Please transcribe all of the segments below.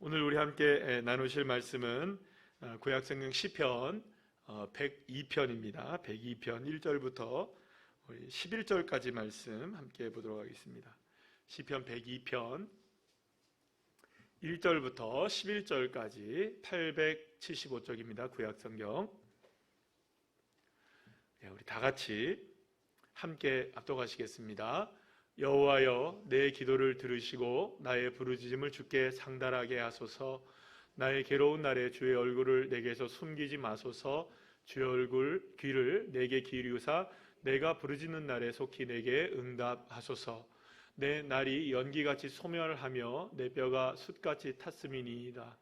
오늘 우리 함께 나누실 말씀은 구약성경 시편 102편입니다. 102편 1절부터 11절까지 말씀 함께 보도록 하겠습니다. 시편 102편 1절부터 11절까지 875쪽입니다. 구약성경. 우리 다 같이 함께 압독하시겠습니다. 여호와여, 내 기도를 들으시고 나의 부르짖음을 주께 상달하게 하소서. 나의 괴로운 날에 주의 얼굴을 내게서 숨기지 마소서. 주의 귀를 내게 기울이사 내가 부르짖는 날에 속히 내게 응답하소서. 내 날이 연기같이 소멸하며 내 뼈가 숯같이 탔음이니이다.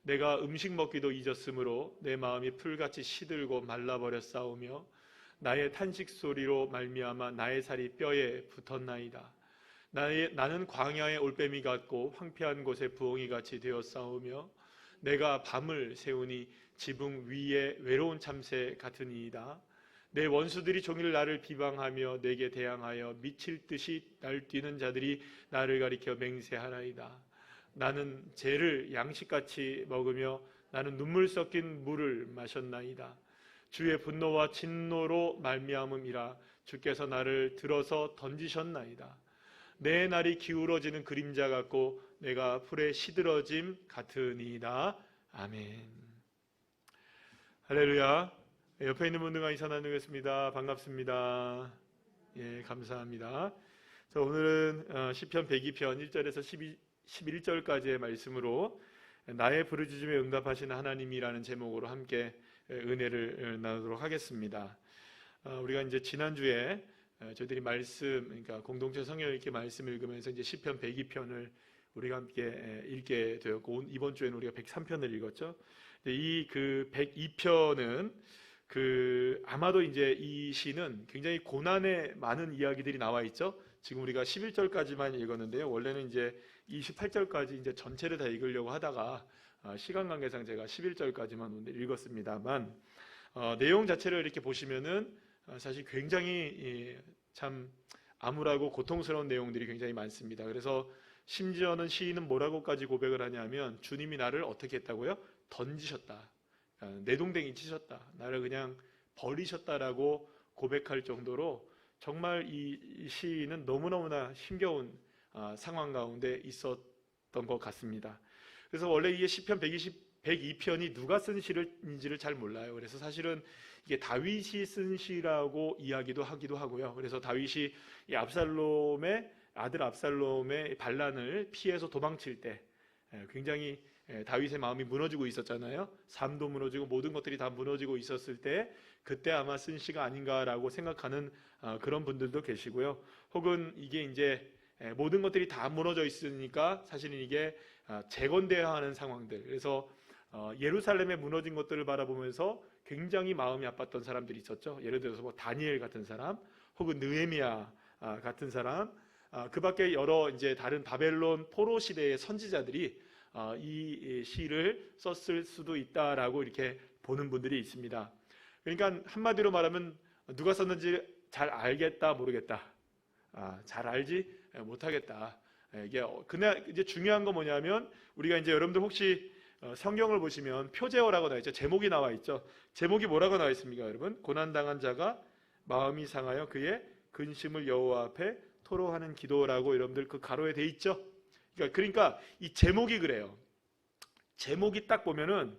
내가 음식 먹기도 잊었으므로 내 마음이 풀같이 시들고 말라버렸사오며 나의 탄식 소리로 말미암아 나의 살이 뼈에 붙었나이다. 나는 광야의 올빼미 같고 황폐한 곳에 부엉이 같이 되었사오며 내가 밤을 새우니 지붕 위에 외로운 참새 같으니이다. 내 원수들이 종일 나를 비방하며 내게 대항하여 미칠 듯이 날뛰는 자들이 나를 가리켜 맹세하나이다. 나는 죄를 양식같이 먹으며 나는 눈물 섞인 물을 마셨나이다. 주의 분노와 진노로 말미암음이라. 주께서 나를 들어서 던지셨나이다. 내 날이 기울어지는 그림자 같고 내가 풀에 시들어짐 같으니이다. 아멘. 할렐루야. 옆에 있는 분들과 인사 나누겠습니다. 반갑습니다. 예, 감사합니다. 자, 오늘은 시편 102편 1절에서 11절까지의 말씀으로 나의 부르짖음에 응답하시는 하나님이라는 제목으로 함께 은혜를 나누도록 하겠습니다. 우리가 이제 지난주에 저희들이 그러니까 공동체 성경 읽기 말씀 읽으면서 이제 시편 102편을 우리가 함께 읽게 되었고, 이번 주에는 우리가 103편을 읽었죠. 이 102편은 아마도 이제 이 시는 굉장히 고난의 많은 이야기들이 나와 있죠. 지금 우리가 11절까지만 읽었는데요. 원래는 이제 28절까지 이제 전체를 다 읽으려고 하다가 시간 관계상 제가 11절까지만 오늘 읽었습니다만, 내용 자체를 이렇게 보시면은 사실 굉장히 참 암울하고 고통스러운 내용들이 굉장히 많습니다. 그래서 심지어는 시인은 뭐라고까지 고백을 하냐면, 주님이 나를 어떻게 했다고요? 던지셨다. 내동댕이 치셨다. 나를 그냥 버리셨다라고 고백할 정도로 정말 이 시인은 너무너무나 힘겨운 상황 가운데 있었던 것 같습니다. 그래서 원래 이게 시편 102편이 누가 쓴 시인지를 잘 몰라요. 그래서 사실은 이게 다윗이 쓴 시라고 이야기도 하기도 하고요. 그래서 다윗이 이 아들 압살롬의 반란을 피해서 도망칠 때 굉장히 다윗의 마음이 무너지고 있었잖아요. 삶도 무너지고 모든 것들이 다 무너지고 있었을 때 그때 아마 쓴 시가 아닌가라고 생각하는 그런 분들도 계시고요. 혹은 이게 이제 모든 것들이 다 무너져 있으니까 사실은 이게 재건돼야 하는 상황들, 그래서 예루살렘에 무너진 것들을 바라보면서 굉장히 마음이 아팠던 사람들이 있었죠. 예를 들어서 뭐 다니엘 같은 사람, 혹은 느헤미야 같은 사람, 그 밖에 여러 이제 다른 바벨론 포로 시대의 선지자들이 이 시를 썼을 수도 있다라고 이렇게 보는 분들이 있습니다. 그러니까 한마디로 말하면 누가 썼는지 잘 알겠다, 모르겠다. 잘 알지 못하겠다. 이게 그냥 이제 중요한 건 뭐냐면, 우리가 이제 여러분들 혹시 성경을 보시면 표제어라고 나와 있죠. 제목이 나와 있죠. 제목이 뭐라고 나와 있습니까, 여러분? 고난당한 자가 마음이 상하여 그의 근심을 여호와 앞에 토로하는 기도라고 여러분들 그 가로에 돼 있죠. 그러니까 이 제목이 그래요. 제목이 딱 보면은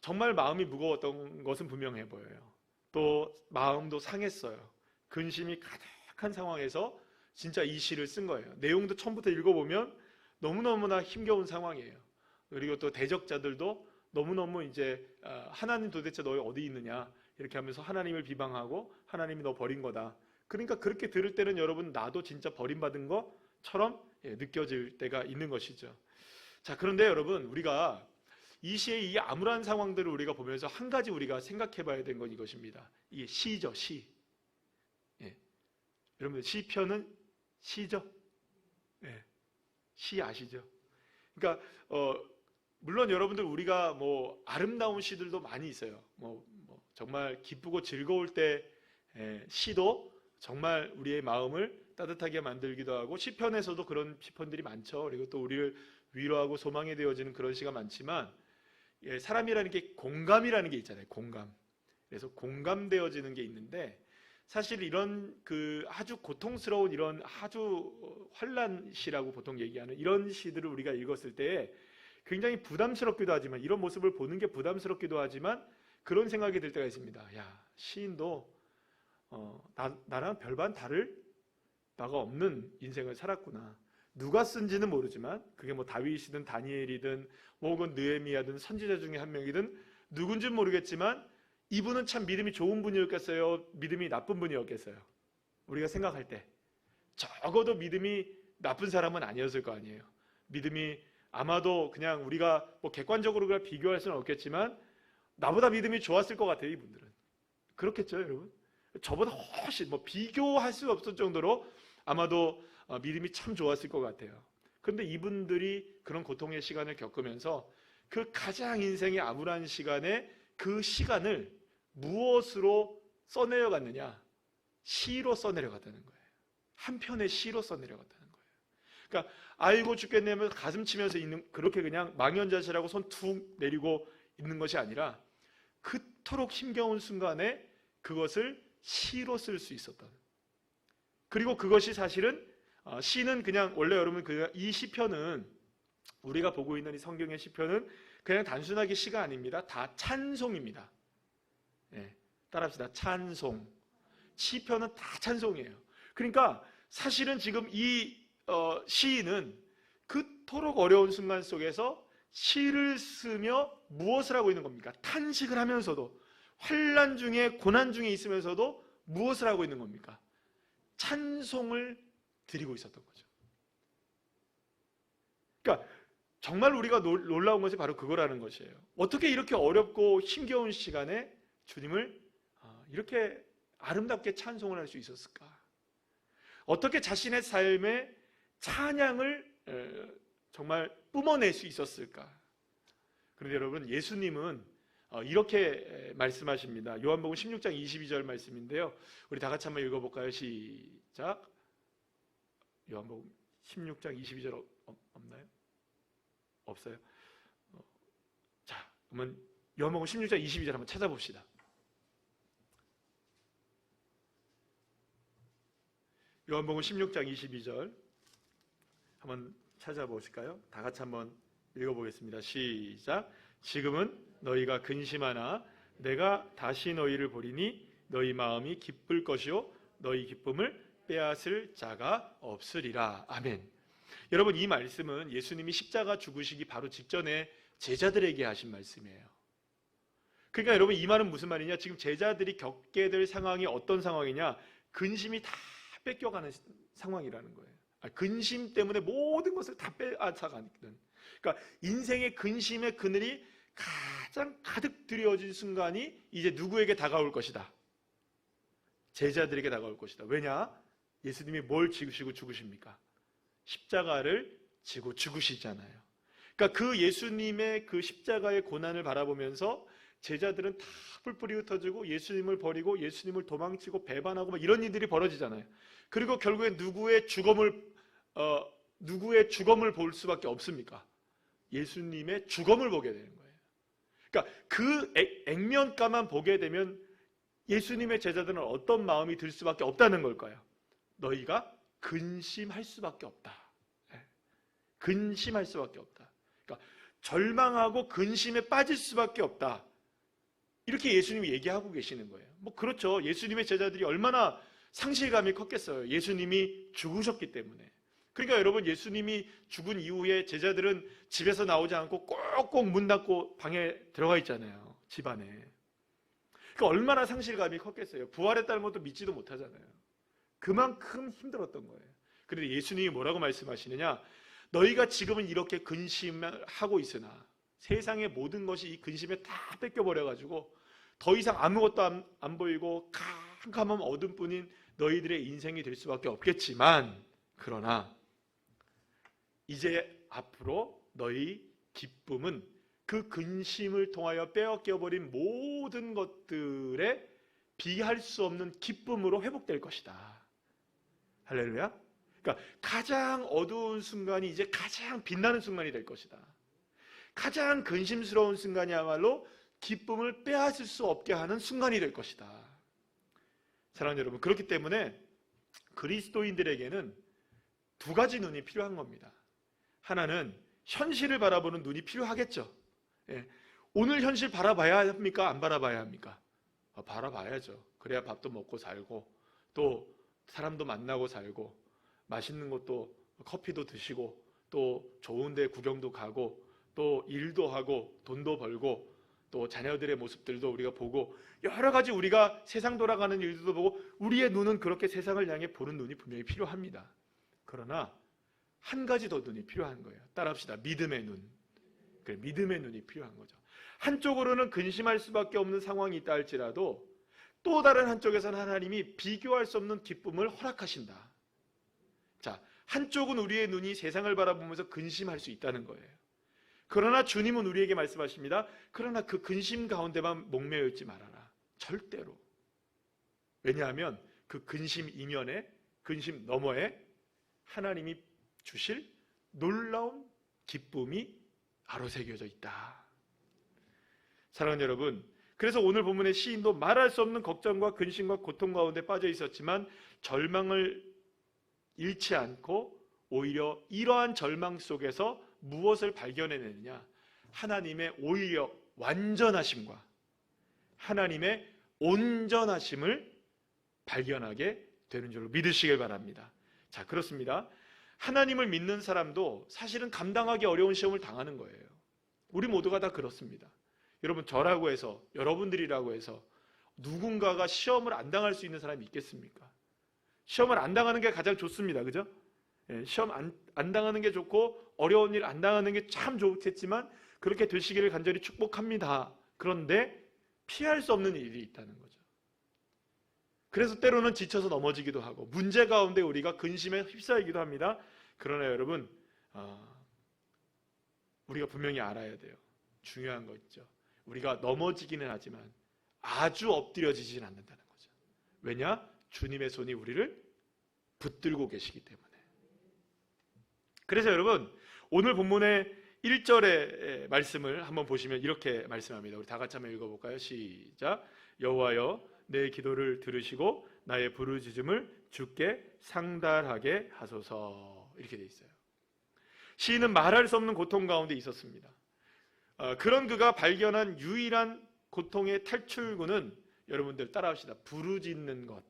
정말 마음이 무거웠던 것은 분명해 보여요. 또 마음도 상했어요. 근심이 가득한 상황에서 진짜 이 시를 쓴 거예요. 내용도 처음부터 읽어보면 너무너무나 힘겨운 상황이에요. 그리고 또 대적자들도 너무너무 이제 하나님 도대체 너희 어디 있느냐 이렇게 하면서 하나님을 비방하고 하나님이 너 버린 거다. 그러니까 그렇게 들을 때는 여러분, 나도 진짜 버림받은 것처럼 느껴질 때가 있는 것이죠. 자, 그런데 여러분, 우리가 이 시의 이 암울한 상황들을 우리가 보면서 한 가지 우리가 생각해 봐야 되는 건 이것입니다. 이게 시죠, 시. 여러분들, 시편은 시죠? 시 아시죠? 그러니까 물론 여러분들, 우리가 뭐 아름다운 시들도 많이 있어요. 뭐 정말 기쁘고 즐거울 때 시도 정말 우리의 마음을 따뜻하게 만들기도 하고, 시편에서도 그런 시편들이 많죠. 그리고 또 우리를 위로하고 소망이 되어지는 그런 시가 많지만, 사람이라는 게 공감이라는 게 있잖아요. 공감. 그래서 공감되어지는 게 있는데, 사실 이런 아주 고통스러운 이런 아주 환난 시라고 보통 얘기하는 이런 시들을 우리가 읽었을 때 굉장히 부담스럽기도 하지만, 이런 모습을 보는 게 부담스럽기도 하지만 그런 생각이 들 때가 있습니다. 야, 시인도 나랑 별반 다를 바가 없는 인생을 살았구나. 누가 쓴지는 모르지만 그게 뭐 다윗이든 다니엘이든 뭐 혹은 느헤미야든 선지자 중에 한 명이든 누군지는 모르겠지만 이분은 참 믿음이 좋은 분이었겠어요? 믿음이 나쁜 분이었겠어요? 우리가 생각할 때 적어도 믿음이 나쁜 사람은 아니었을 거 아니에요. 믿음이 아마도 그냥 우리가 뭐 객관적으로 그냥 비교할 수는 없겠지만 나보다 믿음이 좋았을 것 같아요. 이분들은. 그렇겠죠, 여러분? 저보다 훨씬 뭐 비교할 수 없을 정도로 아마도 믿음이 참 좋았을 것 같아요. 그런데 이분들이 그런 고통의 시간을 겪으면서 그 가장 인생의 암울한 시간에 그 시간을 무엇으로 써내려갔느냐? 시로 써내려갔다는 거예요. 한 편의 시로 써내려갔다는 거예요. 그러니까 아이고 죽겠네면서 가슴 치면서 있는, 그렇게 그냥 망연자실하고 손 툭 내리고 있는 것이 아니라 그토록 힘겨운 순간에 그것을 시로 쓸 수 있었던. 그리고 그것이 사실은 시는 그냥 원래 여러분 이 시편은 우리가 보고 있는 이 성경의 시편은 그냥 단순하게 시가 아닙니다. 다 찬송입니다. 네, 따라합시다. 찬송. 시편은 다 찬송이에요. 그러니까 사실은 지금 이 시인은 그토록 어려운 순간 속에서 시를 쓰며 무엇을 하고 있는 겁니까? 탄식을 하면서도, 환난 중에 고난 중에 있으면서도 무엇을 하고 있는 겁니까? 찬송을 드리고 있었던 거죠. 그러니까 정말 우리가 놀라운 것이 바로 그거라는 것이에요. 어떻게 이렇게 어렵고 힘겨운 시간에 주님을 이렇게 아름답게 찬송을 할 수 있었을까? 어떻게 자신의 삶에 찬양을 정말 뿜어낼 수 있었을까? 그런데 여러분, 예수님은 이렇게 말씀하십니다. 요한복음 16장 22절 말씀인데요. 우리 다 같이 한번 읽어볼까요? 시작. 요한복음 16장 22절 없나요? 없어요? 자, 그러면 요한복음 16장 22절 한번 찾아봅시다. 요한복음 16장 22절 한번 찾아보실까요? 다 같이 한번 읽어보겠습니다. 시작. 지금은 너희가 근심하나 내가 다시 너희를 보리니 너희 마음이 기쁠 것이요 너희 기쁨을 빼앗을 자가 없으리라. 아멘. 여러분, 이 말씀은 예수님이 십자가 죽으시기 바로 직전에 제자들에게 하신 말씀이에요. 그러니까 여러분, 이 말은 무슨 말이냐? 지금 제자들이 겪게 될 상황이 어떤 상황이냐? 근심이 다 뺏겨가는 상황이라는 거예요. 근심 때문에 모든 것을 다 빼앗아가는. 그러니까 인생의 근심의 그늘이 가장 가득 들여진 순간이 이제 누구에게 다가올 것이다? 제자들에게 다가올 것이다. 왜냐? 예수님이 뭘 지으시고 죽으십니까? 십자가를 지고 죽으시잖아요. 그러니까 그 예수님의 그 십자가의 고난을 바라보면서 제자들은 다 뿔뿔이 흩어지고 예수님을 버리고 예수님을 도망치고 배반하고 막 이런 일들이 벌어지잖아요. 그리고 결국에 누구의 죽음을 볼 수밖에 없습니까? 예수님의 죽음을 보게 되는 거예요. 그러니까 그 액면가만 보게 되면 예수님의 제자들은 어떤 마음이 들 수밖에 없다는 걸까요? 너희가 근심할 수밖에 없다. 근심할 수밖에 없다. 그러니까 절망하고 근심에 빠질 수밖에 없다. 이렇게 예수님이 얘기하고 계시는 거예요. 뭐 그렇죠. 예수님의 제자들이 얼마나 상실감이 컸겠어요. 예수님이 죽으셨기 때문에. 그러니까 여러분, 예수님이 죽은 이후에 제자들은 집에서 나오지 않고 꼭꼭 문 닫고 방에 들어가 있잖아요. 집 안에. 그러니까 얼마나 상실감이 컸겠어요. 부활했다는 것도 믿지도 못하잖아요. 그만큼 힘들었던 거예요. 그런데 예수님이 뭐라고 말씀하시느냐? 너희가 지금은 이렇게 근심을 하고 있으나 세상의 모든 것이 이 근심에 다 뺏겨버려가지고 더 이상 아무것도 안 보이고 캄캄한 어둠뿐인 너희들의 인생이 될 수밖에 없겠지만, 그러나 이제 앞으로 너희 기쁨은 그 근심을 통하여 빼앗겨버린 모든 것들에 비할 수 없는 기쁨으로 회복될 것이다. 할렐루야. 그러니까 가장 어두운 순간이 이제 가장 빛나는 순간이 될 것이다. 가장 근심스러운 순간이야말로 기쁨을 빼앗을 수 없게 하는 순간이 될 것이다. 사랑하는 여러분, 그렇기 때문에 그리스도인들에게는 두 가지 눈이 필요한 겁니다. 하나는 현실을 바라보는 눈이 필요하겠죠. 예. 오늘 현실 바라봐야 합니까? 안 바라봐야 합니까? 바라봐야죠. 그래야 밥도 먹고 살고 또 사람도 만나고 살고 맛있는 것도 커피도 드시고 또 좋은 데 구경도 가고 또 일도 하고 돈도 벌고 또 자녀들의 모습들도 우리가 보고 여러 가지 우리가 세상 돌아가는 일들도 보고 우리의 눈은 그렇게 세상을 향해 보는 눈이 분명히 필요합니다. 그러나 한 가지 더 눈이 필요한 거예요. 따라합시다. 믿음의 눈. 그래, 믿음의 눈이 필요한 거죠. 한쪽으로는 근심할 수밖에 없는 상황이 있다 할지라도 또 다른 한쪽에서는 하나님이 비교할 수 없는 기쁨을 허락하신다. 자, 한쪽은 우리의 눈이 세상을 바라보면서 근심할 수 있다는 거예요. 그러나 주님은 우리에게 말씀하십니다. 그러나 그 근심 가운데만 목매여 있지 말아라. 절대로. 왜냐하면 그 근심 이면에, 근심 너머에 하나님이 주실 놀라운 기쁨이 아로새겨져 있다. 사랑하는 여러분, 그래서 오늘 본문의 시인도 말할 수 없는 걱정과 근심과 고통 가운데 빠져 있었지만 절망을 잃지 않고 오히려 이러한 절망 속에서 무엇을 발견해내느냐? 하나님의 오히려 완전하심과 하나님의 온전하심을 발견하게 되는 줄로 믿으시길 바랍니다. 자, 그렇습니다. 하나님을 믿는 사람도 사실은 감당하기 어려운 시험을 당하는 거예요. 우리 모두가 다 그렇습니다. 여러분, 저라고 해서, 여러분들이라고 해서 누군가가 시험을 안 당할 수 있는 사람이 있겠습니까? 시험을 안 당하는 게 가장 좋습니다. 그죠? 예, 시험 안 당하는 게 좋고 어려운 일 안 당하는 게 참 좋겠지만 그렇게 되시기를 간절히 축복합니다. 그런데 피할 수 없는 일이 있다는 거죠. 그래서 때로는 지쳐서 넘어지기도 하고 문제 가운데 우리가 근심에 휩싸이기도 합니다. 그러나 여러분, 우리가 분명히 알아야 돼요. 중요한 거 있죠. 우리가 넘어지기는 하지만 아주 엎드려지진 않는다는 거죠. 왜냐? 주님의 손이 우리를 붙들고 계시기 때문에. 그래서 여러분, 오늘 본문의 1절의 말씀을 한번 보시면 이렇게 말씀합니다. 우리 다 같이 한번 읽어볼까요? 시작. 여호와여, 내 기도를 들으시고 나의 부르짖음을 주께 상달하게 하소서. 이렇게 돼 있어요. 시인은 말할 수 없는 고통 가운데 있었습니다. 그런 그가 발견한 유일한 고통의 탈출구는 여러분들 따라합시다. 부르짖는 것,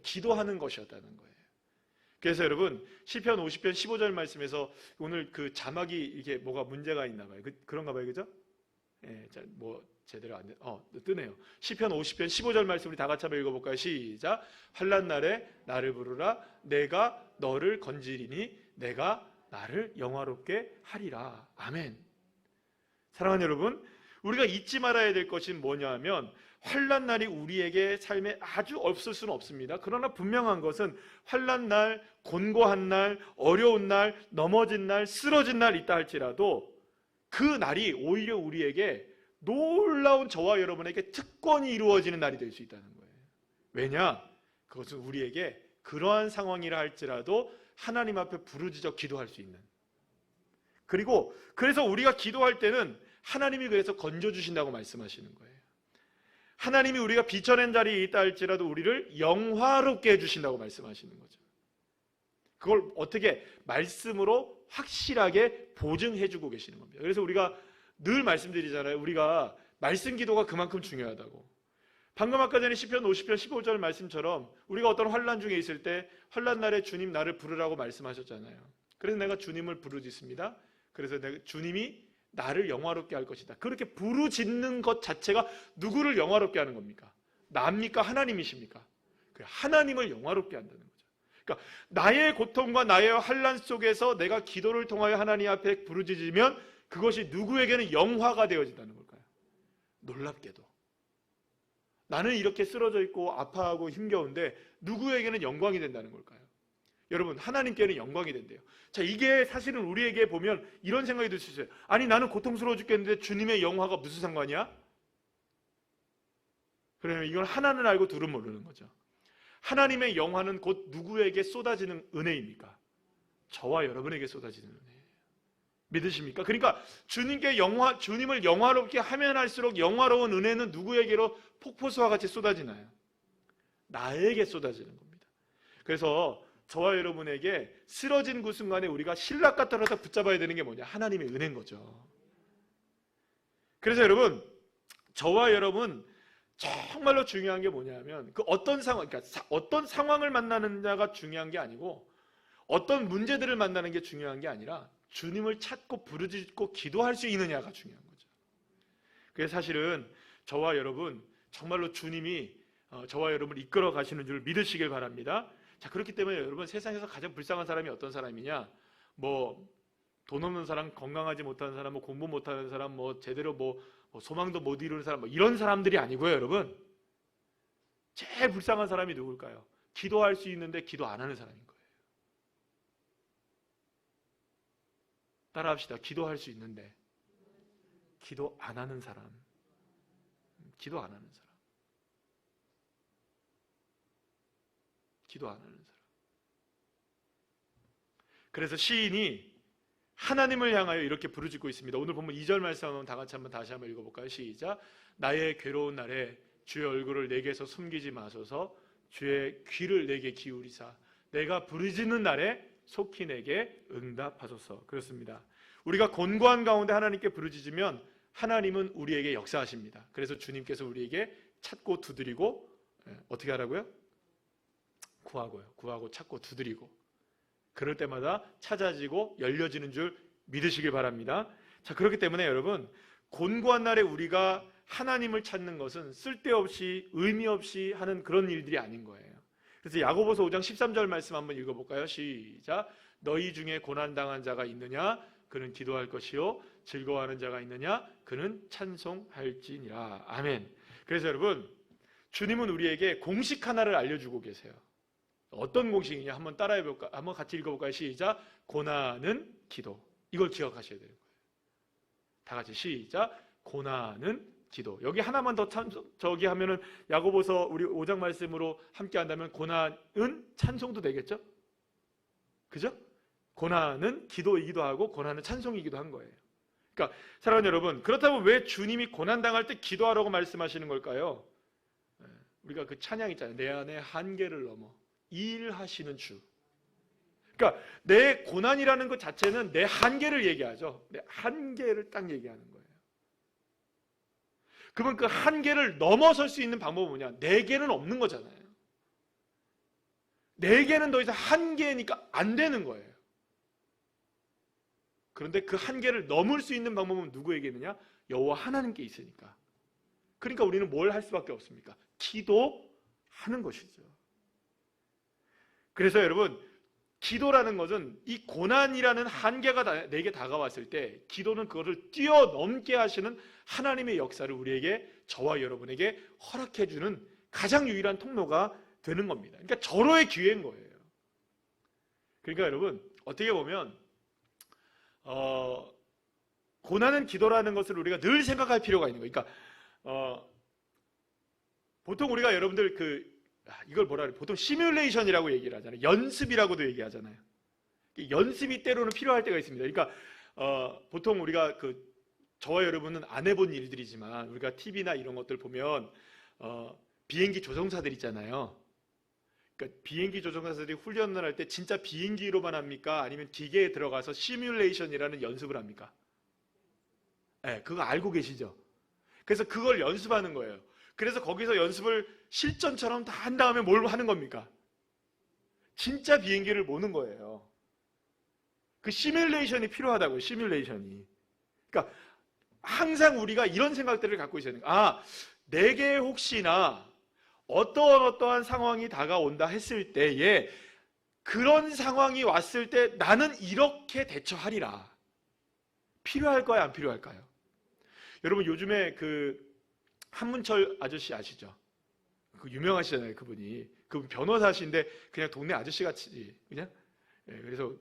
기도하는 것이었다는 거예요. 그래서 여러분, 시편 50편 15절 말씀에서 오늘 그 자막이 이게 뭐가 문제가 있나 봐요. 그런가 봐요. 그죠? 예, 자, 뭐 제대로 안 뜨네요. 시편 50편 15절 말씀 우리 다 같이 한번 읽어볼까요? 시작. 환난 날에 나를 부르라. 내가 너를 건지리니 내가 나를 영화롭게 하리라. 아멘. 사랑하는 여러분, 우리가 잊지 말아야 될 것은 뭐냐 하면 환난 날이 우리에게 삶에 아주 없을 수는 없습니다. 그러나 분명한 것은 환난 날, 곤고한 날, 어려운 날, 넘어진 날, 쓰러진 날 있다 할지라도 그 날이 오히려 우리에게 놀라운 저와 여러분에게 특권이 이루어지는 날이 될 수 있다는 거예요. 왜냐? 그것은 우리에게 그러한 상황이라 할지라도 하나님 앞에 부르짖어 기도할 수 있는, 그리고 그래서 우리가 기도할 때는 하나님이 그래서 건져주신다고 말씀하시는 거예요. 하나님이 우리가 비춰낸 자리에 있다 할지라도 우리를 영화롭게 해주신다고 말씀하시는 거죠. 그걸 어떻게 말씀으로 확실하게 보증해주고 계시는 겁니다. 그래서 우리가 늘 말씀드리잖아요. 우리가 말씀 기도가 그만큼 중요하다고. 방금 아까 전에 시편 50편 15절 말씀처럼 우리가 어떤 환난 중에 있을 때 환난 날에 주님 나를 부르라고 말씀하셨잖아요. 그래서 내가 주님을 부르짖습니다. 그래서 주님이 나를 영화롭게 할 것이다. 그렇게 부르짖는 것 자체가 누구를 영화롭게 하는 겁니까? 나입니까? 하나님이십니까? 하나님을 영화롭게 한다는 거죠. 그러니까 나의 고통과 나의 환난 속에서 내가 기도를 통하여 하나님 앞에 부르짖으면 그것이 누구에게는 영화가 되어진다는 걸까요? 놀랍게도 나는 이렇게 쓰러져 있고 아파하고 힘겨운데 누구에게는 영광이 된다는 걸까요? 여러분, 하나님께는 영광이 된대요. 자, 이게 사실은 우리에게 보면 이런 생각이 들 수 있어요. 아니, 나는 고통스러워 죽겠는데 주님의 영화가 무슨 상관이야? 그러면 이건 하나는 알고 둘은 모르는 거죠. 하나님의 영화는 곧 누구에게 쏟아지는 은혜입니까? 저와 여러분에게 쏟아지는 은혜예요. 믿으십니까? 그러니까 주님을 영화롭게 하면 할수록 영화로운 은혜는 누구에게로 폭포수와 같이 쏟아지나요? 나에게 쏟아지는 겁니다. 그래서 저와 여러분에게 쓰러진 그 순간에 우리가 신랑과 떨어져 붙잡아야 되는 게 뭐냐? 하나님의 은혜인 거죠. 그래서 여러분, 저와 여러분 정말로 중요한 게 뭐냐면 그 어떤 상황을 만나느냐가 중요한 게 아니고 어떤 문제들을 만나는 게 중요한 게 아니라 주님을 찾고 부르짖고 기도할 수 있느냐가 중요한 거죠. 그래서 사실은 저와 여러분 정말로 주님이 저와 여러분을 이끌어 가시는 줄 믿으시길 바랍니다. 자, 그렇기 때문에 여러분, 세상에서 가장 불쌍한 사람이 어떤 사람이냐? 돈 없는 사람, 건강하지 못하는 사람, 공부 못하는 사람, 제대로 소망도 못 이루는 사람, 이런 사람들이 아니고요, 여러분. 제일 불쌍한 사람이 누굴까요? 기도할 수 있는데 기도 안 하는 사람인 거예요. 따라합시다. 기도할 수 있는데 기도 안 하는 사람. 기도 안 하는 사람. 기도 안 하는 사람. 그래서 시인이 하나님을 향하여 이렇게 부르짖고 있습니다. 오늘 보면 2절 말씀 한번 다 같이 다시 한번 읽어볼까요? 시작. 나의 괴로운 날에 주의 얼굴을 내게서 숨기지 마소서. 주의 귀를 내게 기울이사 내가 부르짖는 날에 속히 내게 응답하소서. 그렇습니다. 우리가 곤고한 가운데 하나님께 부르짖으면 하나님은 우리에게 역사하십니다. 그래서 주님께서 우리에게 찾고 두드리고 어떻게 하라고요? 구하고 찾고 두드리고 그럴 때마다 찾아지고 열려지는 줄 믿으시길 바랍니다. 자, 그렇기 때문에 여러분, 곤고한 날에 우리가 하나님을 찾는 것은 쓸데없이 의미 없이 하는 그런 일들이 아닌 거예요. 그래서 야고보서 5장 13절 말씀 한번 읽어볼까요? 시작. 너희 중에 고난당한 자가 있느냐? 그는 기도할 것이요 즐거워하는 자가 있느냐? 그는 찬송할지니라. 아멘. 그래서 여러분, 주님은 우리에게 공식 하나를 알려주고 계세요. 어떤 공식이냐? 한번 따라해볼까? 한번 같이 읽어볼까요? 시작. 고난은 기도. 이걸 기억하셔야 되는 거예요. 다 같이 시작. 고난은 기도. 여기 하나만 더 저기 하면은 야고보서 우리 5장 말씀으로 함께 한다면 고난은 찬송도 되겠죠? 그죠? 고난은 기도이기도 하고 고난은 찬송이기도 한 거예요. 그러니까 사랑하는 여러분, 그렇다면 왜 주님이 고난 당할 때 기도하라고 말씀하시는 걸까요? 우리가 그 찬양 있잖아요. 내 안에 한계를 넘어 일하시는 주. 그러니까 내 고난이라는 것 자체는 내 한계를 얘기하죠. 내 한계를 딱 얘기하는 거예요. 그러면 그 한계를 넘어설 수 있는 방법은 뭐냐? 내게는 없는 거잖아요. 내게는 더 이상 한계니까 안 되는 거예요. 그런데 그 한계를 넘을 수 있는 방법은 누구에게 있느냐? 여호와 하나님께 있으니까. 그러니까 우리는 뭘 할 수밖에 없습니까? 기도하는 것이죠. 그래서 여러분, 기도라는 것은 이 고난이라는 한계가 내게 다가왔을 때 기도는 그것을 뛰어넘게 하시는 하나님의 역사를 우리에게, 저와 여러분에게 허락해 주는 가장 유일한 통로가 되는 겁니다. 그러니까 절호의 기회인 거예요. 그러니까 여러분, 어떻게 보면 고난은 기도라는 것을 우리가 늘 생각할 필요가 있는 거예요. 그러니까 보통 우리가 여러분들 이걸 뭐라 그래? 보통 시뮬레이션이라고 얘기를 하잖아요. 연습이라고도 얘기하잖아요. 연습이 때로는 필요할 때가 있습니다. 그러니까 보통 우리가 저와 여러분은 안 해본 일들이지만 우리가 TV나 이런 것들 보면 비행기 조종사들 있잖아요. 그러니까 비행기 조종사들이 훈련을 할 때 진짜 비행기로만 합니까? 아니면 기계에 들어가서 시뮬레이션이라는 연습을 합니까? 네, 그거 알고 계시죠? 그래서 그걸 연습하는 거예요. 그래서 거기서 연습을 실전처럼 다 한 다음에 뭘 하는 겁니까? 진짜 비행기를 모는 거예요. 그 시뮬레이션이 필요하다고요. 시뮬레이션이. 그러니까 항상 우리가 이런 생각들을 갖고 있어야 돼요. 내게 혹시나 어떠한 상황이 다가온다 했을 때에 그런 상황이 왔을 때 나는 이렇게 대처하리라. 필요할까요? 안 필요할까요? 여러분, 요즘에 한문철 아저씨 아시죠? 유명하시잖아요, 그분이. 그분 변호사신데 그냥 동네 아저씨 같이 그냥. 그래서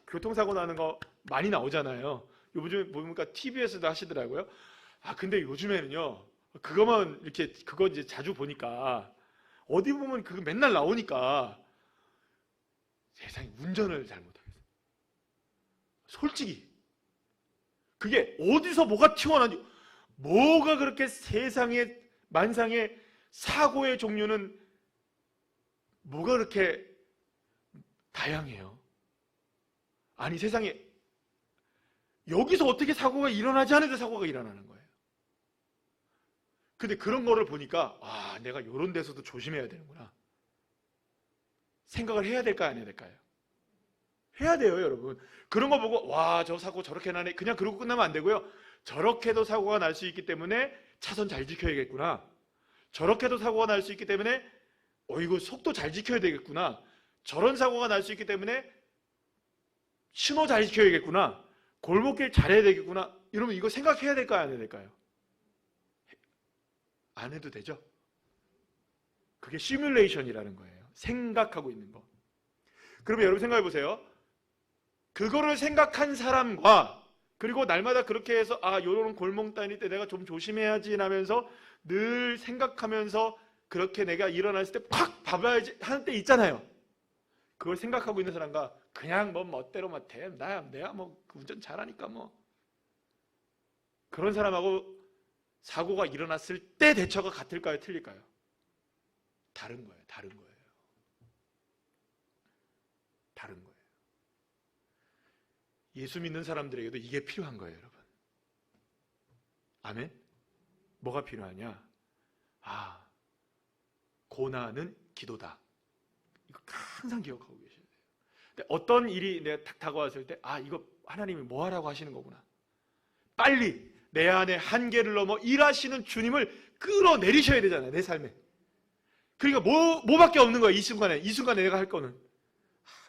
교통사고 나는 거 많이 나오잖아요. 요즘에 보니까 TV에서도 하시더라고요. 근데 요즘에는요, 그거 이제 자주 보니까 어디 보면 그거 맨날 나오니까 세상에 운전을 잘못하겠어. 솔직히 그게 어디서 뭐가 튀어나오는지, 뭐가 그렇게 세상에 만상의 사고의 종류는 뭐가 그렇게 다양해요. 아니 세상에 여기서 어떻게 사고가 일어나지 않은데 사고가 일어나는 거예요. 근데 그런 거를 보니까 내가 이런 데서도 조심해야 되는구나 생각을 해야 될까요? 안 해야 될까요? 해야 돼요, 여러분. 그런 거 보고 와, 저 사고 저렇게 나네 그냥 그러고 끝나면 안 되고요. 저렇게도 사고가 날 수 있기 때문에 차선 잘 지켜야겠구나. 저렇게도 사고가 날 수 있기 때문에 이거 속도 잘 지켜야 되겠구나. 저런 사고가 날 수 있기 때문에 신호 잘 지켜야겠구나. 골목길 잘해야 되겠구나. 이러면 이거 생각해야 될까요? 안 해야 될까요? 안 해도 되죠? 그게 시뮬레이션이라는 거예요. 생각하고 있는 거. 그러면 여러분 생각해 보세요. 그거를 생각한 사람과 그리고 날마다 그렇게 해서 요런 골목 다닐 때 내가 좀 조심해야지 하면서 늘 생각하면서 그렇게 내가 일어났을 때 팍 봐봐야지 하는 때 있잖아요. 그걸 생각하고 있는 사람과 그냥 뭐 멋대로 내가 뭐 운전 잘하니까 뭐 그런 사람하고 사고가 일어났을 때 대처가 같을까요? 틀릴까요? 다른 거예요. 다른 거예요. 다른 거예요. 예수 믿는 사람들에게도 이게 필요한 거예요, 여러분. 아멘? 뭐가 필요하냐? 고난은 기도다. 이거 항상 기억하고 계셔야 돼요. 근데 어떤 일이 내가 탁 다가왔을 때 이거 하나님이 뭐 하라고 하시는 거구나. 빨리 내 안에 한계를 넘어 일하시는 주님을 끌어내리셔야 되잖아요, 내 삶에. 그러니까 뭐밖에 없는 거야, 이 순간에 내가 할 거는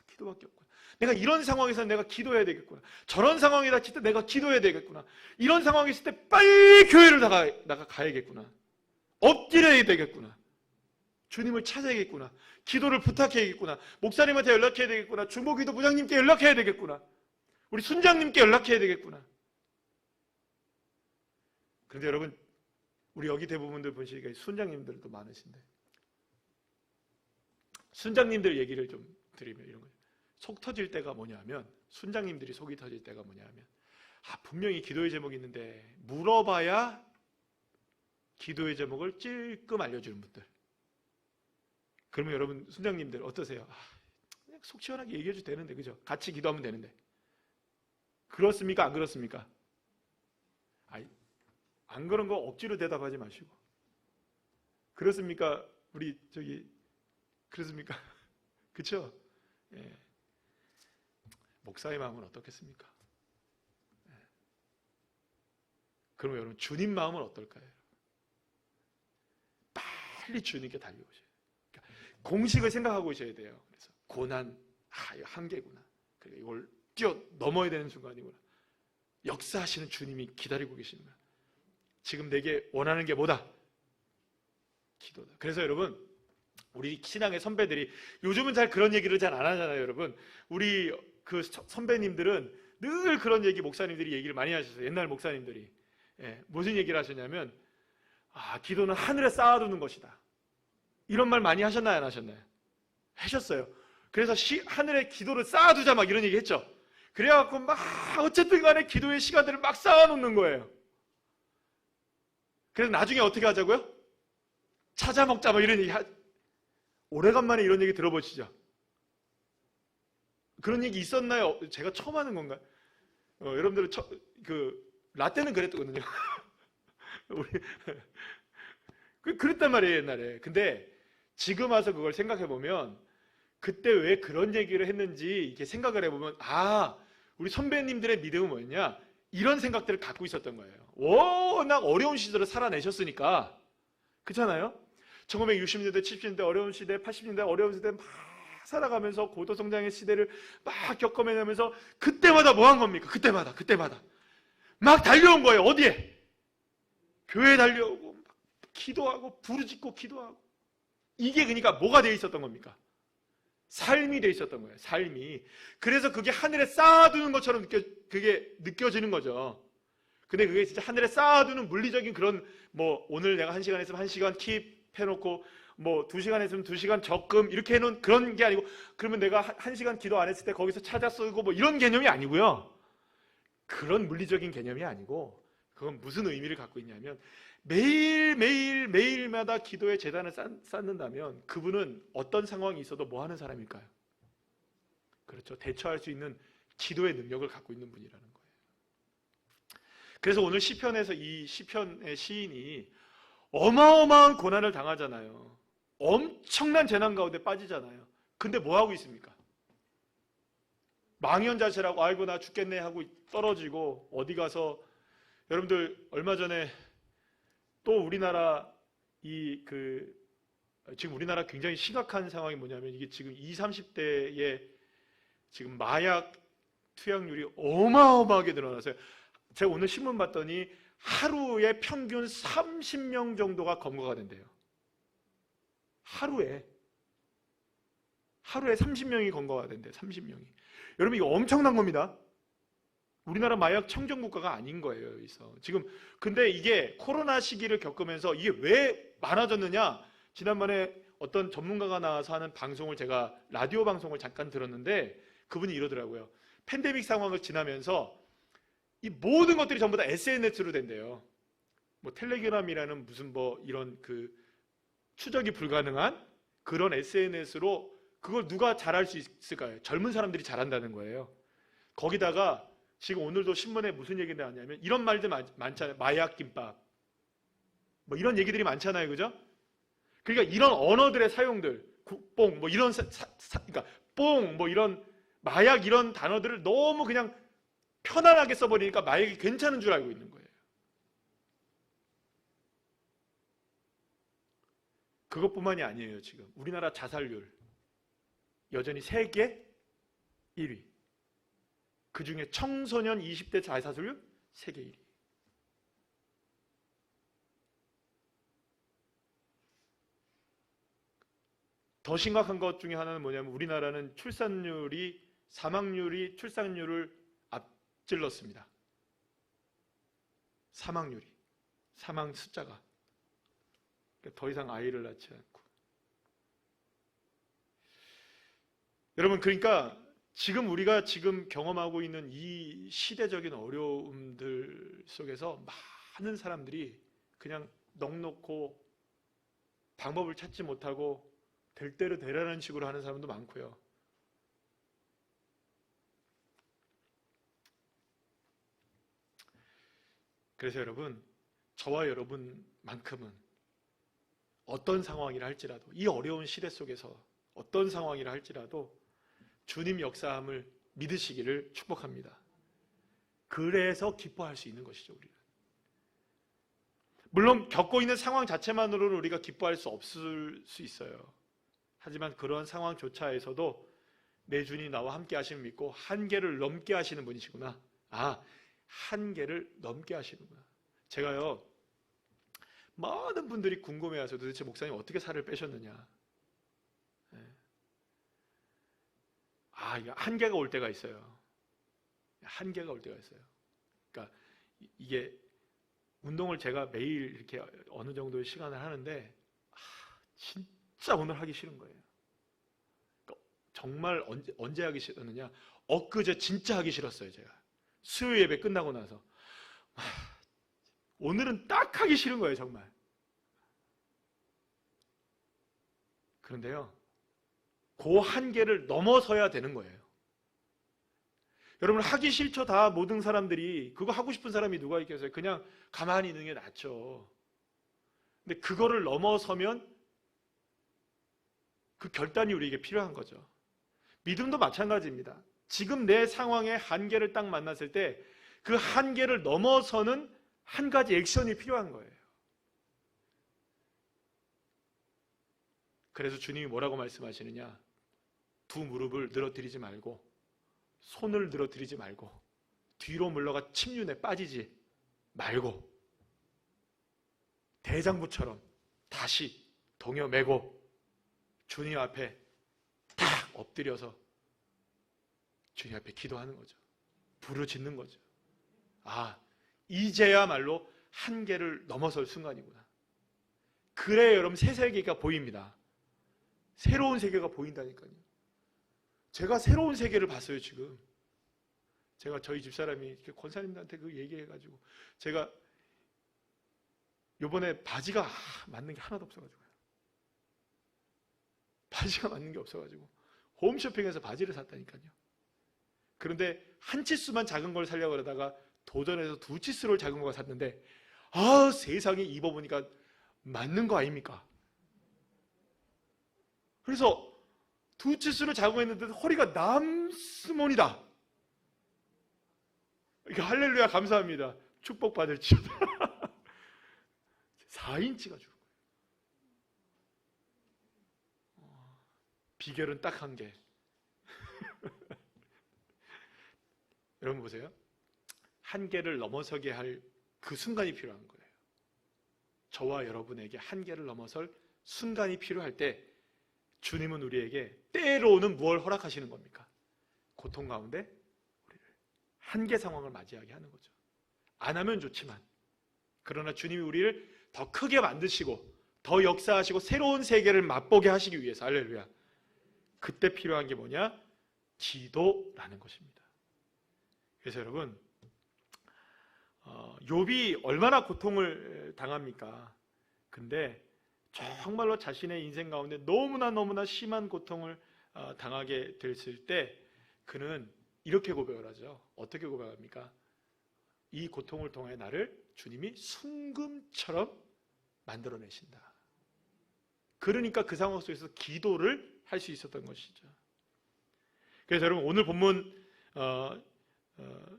기도밖에 없구나. 내가 이런 상황에서 내가 기도해야 되겠구나. 저런 상황에 닥칠 때 내가 기도해야 되겠구나. 이런 상황이 있을 때 빨리 교회를 나가 가야겠구나. 엎드려야 되겠구나. 주님을 찾아야겠구나. 기도를 부탁해야겠구나. 목사님한테 연락해야 되겠구나. 중보기도 부장님께 연락해야 되겠구나. 우리 순장님께 연락해야 되겠구나. 그런데 여러분, 우리 여기 대부분들 보시니까 순장님들도 많으신데, 순장님들 얘기를 좀 드리면 이런 거예요. 속 터질 때가 뭐냐면, 순장님들이 속이 터질 때가 뭐냐면, 분명히 기도의 제목이 있는데 물어봐야 기도의 제목을 찔끔 알려주는 분들. 그러면 여러분 순장님들 어떠세요? 그냥 속 시원하게 얘기해줘도 되는데, 그죠? 같이 기도하면 되는데. 그렇습니까? 안 그렇습니까? 안 그런 거 억지로 대답하지 마시고. 그렇습니까? 그렇습니까? 그쵸? 예. 목사의 마음은 어떻겠습니까? 예. 그럼 여러분 주님 마음은 어떨까요? 빨리 주님께 달려오셔요. 그러니까 공식을 생각하고 있어야 돼요. 그래서 고난, 이거 한계구나. 그러니까 이걸 뛰어넘어야 되는 순간이구나. 역사하시는 주님이 기다리고 계시는 거야. 지금 내게 원하는 게 뭐다? 기도다. 그래서 여러분, 우리 신앙의 선배들이 요즘은 잘 그런 얘기를 잘 안 하잖아요, 여러분. 우리 그 선배님들은 늘 그런 얘기, 목사님들이 얘기를 많이 하셨어요. 옛날 목사님들이. 무슨 얘기를 하셨냐면, 기도는 하늘에 쌓아두는 것이다. 이런 말 많이 하셨나요, 안 하셨나요? 하셨어요. 그래서 하늘에 기도를 쌓아두자 막 이런 얘기 했죠. 그래갖고 막 어쨌든 간에 기도의 시간들을 막 쌓아놓는 거예요. 그래서 나중에 어떻게 하자고요? 찾아 먹자 뭐 이런 얘기 오래간만에 이런 얘기 들어보시죠. 그런 얘기 있었나요? 제가 처음 하는 건가요? 여러분들 라떼는 그랬거든요. 그랬단 말이에요, 옛날에. 근데 지금 와서 그걸 생각해 보면 그때 왜 그런 얘기를 했는지 이렇게 생각을 해보면 우리 선배님들의 믿음은 뭐였냐? 이런 생각들을 갖고 있었던 거예요. 워낙 어려운 시절을 살아내셨으니까. 그렇잖아요? 1960년대, 70년대 어려운 시대, 80년대 어려운 시대 막 살아가면서 고도성장의 시대를 막 겪어내면서 그때마다 뭐 한 겁니까? 그때마다 막 달려온 거예요. 어디에? 교회에 달려오고 막 기도하고 부르짖고 기도하고. 이게 그러니까 뭐가 돼 있었던 겁니까? 삶이 돼 있었던 거예요. 삶이. 그래서 그게 하늘에 쌓아두는 것처럼 그게 느껴지는 거죠. 근데 그게 진짜 하늘에 쌓아두는 물리적인 그런 오늘 내가 1시간 했으면 1시간 킵 해놓고 뭐 2시간 했으면 2시간 적금 이렇게 해놓은 그런 게 아니고, 그러면 내가 1시간 기도 안 했을 때 거기서 찾아 쓰고 뭐 이런 개념이 아니고요. 그런 물리적인 개념이 아니고, 그건 무슨 의미를 갖고 있냐면, 매일마다 기도의 재단을 쌓는다면 그분은 어떤 상황이 있어도 뭐 하는 사람일까요? 그렇죠. 대처할 수 있는 기도의 능력을 갖고 있는 분이라는 거예요. 그래서 오늘 시편에서 이 시편의 시인이 어마어마한 고난을 당하잖아요. 엄청난 재난 가운데 빠지잖아요. 근데 뭐 하고 있습니까? 망연자실하고 아이고 나 죽겠네 하고 떨어지고 어디 가서, 여러분들 얼마 전에 또 우리나라 지금 우리나라 굉장히 심각한 상황이 뭐냐면, 이게 지금 20, 30대의 지금 마약 투약률이 어마어마하게 늘어나서요. 제가 오늘 신문 봤더니 하루에 평균 30명 정도가 검거가 된대요. 하루에 30명이 검거가 된대요. 30명이. 여러분 이거 엄청난 겁니다. 우리나라 마약 청정 국가가 아닌 거예요, 여기서. 지금 근데 이게 코로나 시기를 겪으면서 이게 왜 많아졌느냐? 지난번에 어떤 전문가가 나와서 하는 방송을, 제가 라디오 방송을 잠깐 들었는데 그분이 이러더라고요. 팬데믹 상황을 지나면서 이 모든 것들이 전부 다 SNS로 된대요. 뭐 텔레그램이라는 무슨 뭐 이런 그 추적이 불가능한 그런 SNS로 그걸 누가 잘할 수 있을까요? 젊은 사람들이 잘한다는 거예요. 거기다가 지금 오늘도 신문에 무슨 얘기 나왔냐면 이런 말들 많잖아요. 마약 김밥 뭐 이런 얘기들이 많잖아요, 그죠? 그러니까 이런 언어들의 사용들, 뽕 뭐 이런 그러니까 뽕 뭐 이런 마약 이런 단어들을 너무 그냥 편안하게 써버리니까 마약이 괜찮은 줄 알고 있는 거예요. 그것뿐만이 아니에요. 지금 우리나라 자살률 여전히 세계 1위. 그 중에 청소년 20대 자살률 세계 1위. 더 심각한 것 중에 하나는 뭐냐면, 우리나라는 사망률이 출산율을 앞질렀습니다. 사망 숫자가. 더 이상 아이를 낳지 않고. 여러분, 그러니까 지금 우리가 지금 경험하고 있는 이 시대적인 어려움들 속에서 많은 사람들이 그냥 넋놓고 방법을 찾지 못하고 될 대로 되라는 식으로 하는 사람도 많고요. 그래서 여러분, 저와 여러분만큼은 어떤 상황이라 할지라도, 이 어려운 시대 속에서 어떤 상황이라 할지라도 주님 역사함을 믿으시기를 축복합니다. 그래서 기뻐할 수 있는 것이죠, 우리는. 물론 겪고 있는 상황 자체만으로는 우리가 기뻐할 수 없을 수 있어요. 하지만 그런 상황조차에서도 내 주님 나와 함께 하시는 믿고 한계를 넘게 하시는 분이시구나. 한계를 넘게 하시는구나. 제가요, 많은 분들이 궁금해하셔서 도대체 목사님 어떻게 살을 빼셨느냐. 한계가 올 때가 있어요. 한계가 올 때가 있어요. 그러니까 이게 운동을 제가 매일 이렇게 어느 정도의 시간을 하는데 진짜 오늘 하기 싫은 거예요. 그러니까 정말 언제 하기 싫었느냐? 엊그제 진짜 하기 싫었어요, 제가. 수요 예배 끝나고 나서. 오늘은 딱 하기 싫은 거예요, 정말. 그런데요, 그 한계를 넘어서야 되는 거예요. 여러분, 하기 싫죠. 다 모든 사람들이. 그거 하고 싶은 사람이 누가 있겠어요? 그냥 가만히 있는 게 낫죠. 근데 그거를 넘어서면 그 결단이 우리에게 필요한 거죠. 믿음도 마찬가지입니다. 지금 내 상황의 한계를 딱 만났을 때 그 한계를 넘어서는 한 가지 액션이 필요한 거예요. 그래서 주님이 뭐라고 말씀하시느냐? 두 무릎을 늘어뜨리지 말고, 손을 늘어뜨리지 말고, 뒤로 물러가 침륜에 빠지지 말고, 대장부처럼 다시 동여 매고 주님 앞에 딱 엎드려서 주님 앞에 기도하는 거죠. 부르짖는 거죠. 이제야말로 한계를 넘어설 순간이구나. 그래야 여러분 새 세계가 보입니다. 새로운 세계가 보인다니까요. 제가 새로운 세계를 봤어요. 지금 제가 저희 집사람이 권사님들한테 그 얘기해가지고 제가 요번에 바지가 맞는 게 하나도 없어가지고요. 바지가 맞는 게 없어가지고 홈쇼핑에서 바지를 샀다니까요. 그런데 한 치수만 작은 걸 사려고 그러다가 도전해서 두 치수를 작은 걸 샀는데 세상에 입어보니까 맞는 거 아닙니까? 그래서 두 치수를 작은 거 했는데 허리가 남스몬이다. 할렐루야, 감사합니다. 축복받을지어다. 4인치가 주는 거예요. 비결은 딱 한 개. 여러분 보세요. 한계를 넘어서게 할 그 순간이 필요한 거예요. 저와 여러분에게 한계를 넘어설 순간이 필요할 때 주님은 우리에게 때로는 무엇을 허락하시는 겁니까? 고통 가운데 우리를 한계 상황을 맞이하게 하는 거죠. 안 하면 좋지만 그러나 주님이 우리를 더 크게 만드시고 더 역사하시고 새로운 세계를 맛보게 하시기 위해서, 할렐루야, 그때 필요한 게 뭐냐? 기도라는 것입니다. 그래서 여러분, 욥이 얼마나 고통을 당합니까? 근데 정말로 자신의 인생 가운데 너무나 심한 고통을 당하게 됐을 때 그는 이렇게 고백을 하죠. 어떻게 고백합니까? 이 고통을 통해 나를 주님이 순금처럼 만들어내신다. 그러니까 그 상황 속에서 기도를 할 수 있었던 것이죠. 그래서 여러분, 오늘 본문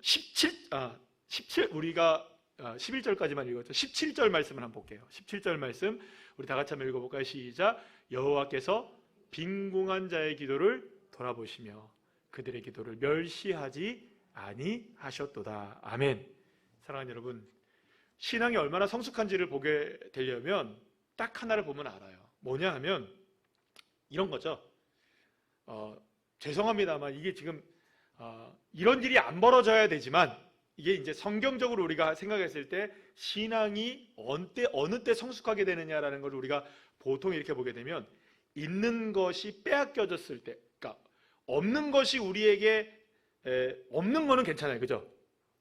17 우리가 11절까지만 읽었죠. 17절 말씀을 한번 볼게요. 17절 말씀 우리 다 같이 한번 읽어볼까요? 시작. 여호와께서 빈궁한 자의 기도를 돌아보시며 그들의 기도를 멸시하지 아니하셨도다. 아멘. 사랑하는 여러분, 신앙이 얼마나 성숙한지를 보게 되려면 딱 하나를 보면 알아요. 뭐냐 하면 이런 거죠. 죄송합니다만 이게 지금 이런 일이 안 벌어져야 되지만 이게 이제 성경적으로 우리가 생각했을 때 신앙이 어느 때 성숙하게 되느냐라는 걸 우리가 보통 이렇게 보게 되면 있는 것이 빼앗겨졌을 때, 그러니까 없는 것이 우리에게 없는 거는 괜찮아요, 그죠?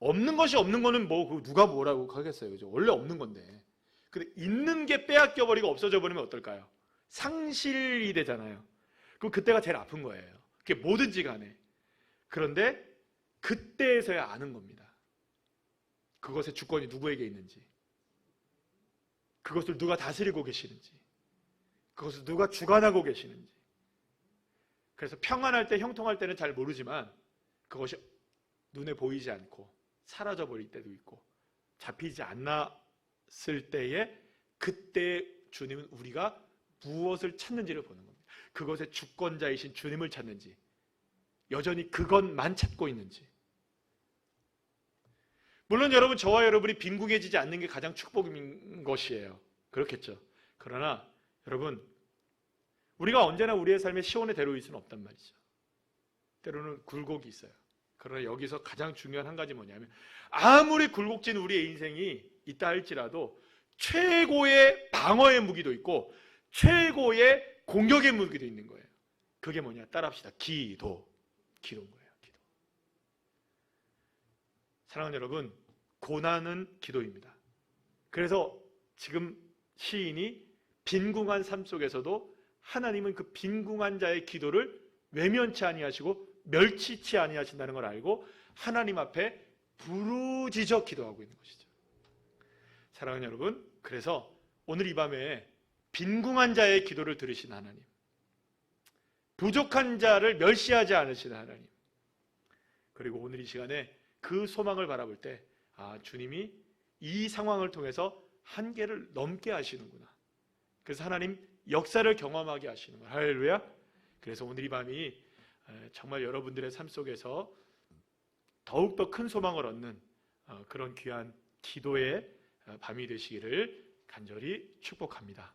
없는 것이 없는 거는 뭐 누가 뭐라고 하겠어요, 그죠? 원래 없는 건데. 근데 있는 게 빼앗겨 버리고 없어져 버리면 어떨까요? 상실이 되잖아요. 그럼 그때가 제일 아픈 거예요. 그게 뭐든지 간에. 그런데 그때에서야 아는 겁니다. 그것의 주권이 누구에게 있는지, 그것을 누가 다스리고 계시는지, 그것을 누가 주관하고 계시는지. 그래서 평안할 때, 형통할 때는 잘 모르지만 그것이 눈에 보이지 않고 사라져 버릴 때도 있고 잡히지 않았을 때에 그때 주님은 우리가 무엇을 찾는지를 보는 겁니다. 그것의 주권자이신 주님을 찾는지, 여전히 그것만 찾고 있는지. 물론 여러분, 저와 여러분이 빈궁해지지 않는 게 가장 축복인 것이에요. 그렇겠죠. 그러나 여러분, 우리가 언제나 우리의 삶에 시온의 대로일 수는 없단 말이죠. 때로는 굴곡이 있어요. 그러나 여기서 가장 중요한 한 가지 뭐냐면, 아무리 굴곡진 우리의 인생이 있다 할지라도 최고의 방어의 무기도 있고 최고의 공격의 무기도 있는 거예요. 그게 뭐냐? 따라합시다. 기도인 거예요. 기도. 사랑하는 여러분, 고난은 기도입니다. 그래서 지금 시인이 빈궁한 삶 속에서도 하나님은 그 빈궁한 자의 기도를 외면치 아니하시고 멸치치 아니하신다는 걸 알고 하나님 앞에 부르짖어 기도하고 있는 것이죠. 사랑하는 여러분, 그래서 오늘 이 밤에 빈궁한 자의 기도를 들으신 하나님, 부족한 자를 멸시하지 않으시는 하나님, 그리고 오늘 이 시간에 그 소망을 바라볼 때 주님이 이 상황을 통해서 한계를 넘게 하시는구나. 그래서 하나님 역사를 경험하게 하시는 거예요. 할렐루야. 그래서 오늘 이 밤이 정말 여러분들의 삶 속에서 더욱더 큰 소망을 얻는 그런 귀한 기도의 밤이 되시기를 간절히 축복합니다.